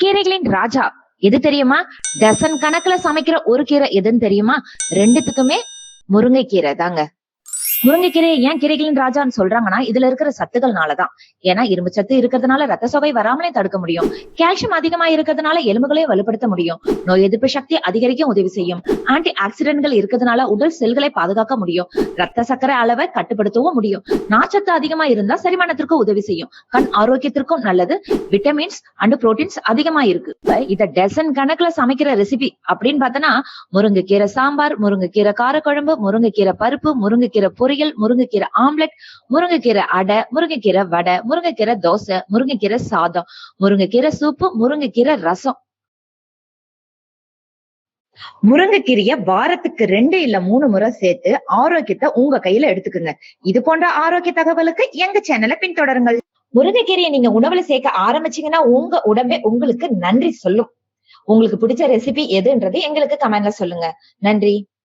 கீரைகளின் ராஜா எது தெரியுமா? டசன் கணக்குல சமைக்கிற ஒரு கீரை எதுன்னு தெரியுமா? ரெண்டுத்துக்குமே முருங்கைக்கீரை தாங்க. முருங்கைக்கீரை ஏன் கீரைகளின் ராஜான்னு சொல்றாங்கன்னா இதுல இருக்கிற சத்துக்கள்னாலதான். ஏன்னா இரும்பு சத்து இருக்கிறதுனால ரத்த சோகை வராமலே தடுக்க முடியும். கால்சியம் அதிகமா இருக்கிறதுனால எலும்புகளையும் வலுப்படுத்த முடியும். நோய் எதிர்ப்பு சக்தி அதிகரிக்க உதவி செய்யும். ஆன்டி ஆக்சிடென்ட்கள் இருக்கிறதுனால உடல் செல்களை பாதுகாக்க முடியும். ரத்த சர்க்கரை அளவை கட்டுப்படுத்தவும் முடியும். நார்ச்சத்து அதிகமா இருந்தா செரிமானத்திற்கு உதவி செய்யும். கண் ஆரோக்கியத்திற்கும் நல்லது. விட்டமின்ஸ் அண்ட் புரோட்டீன்ஸ் அதிகமா இருக்கு. இத டசன் கணக்குல சமைக்கிற ரெசிபி அப்படின்னு பார்த்தனா முருங்கைக்கீரை சாம்பார், முருங்கைக்கீரை காரக்குழம்பு, முருங்கைக்கீரை பருப்பு, முருங்கைக்கீரை பொரியல், முருங்கைக்கீரை ஆம்லெட், முருங்கைக்கீரை அடை, முருங்கைக்கீரை வடை, முருங்கைக்கீரை தோசை, முருங்கைக்கீரை சாதம், முருங்கைக்கீரை சூப்பு, முருங்கைக்கீரை ரசம். முருங்கைக்கீரைய வாரத்துக்கு 2 இல்ல 3 முறை சேர்த்து ஆரோக்கியத்தை உங்க கையில எடுத்துக்குங்க. இது போன்ற ஆரோக்கிய தகவலுக்கு எங்க சேனலை பின்தொடருங்கள். முருங்கைக்கீரையை நீங்க உணவுல சேர்க்க ஆரம்பிச்சீங்கன்னா உங்க உடம்பே உங்களுக்கு நன்றி சொல்லும். உங்களுக்கு பிடிச்ச ரெசிபி எதுன்றது எங்களுக்கு கமெண்ட்ல சொல்லுங்க. நன்றி.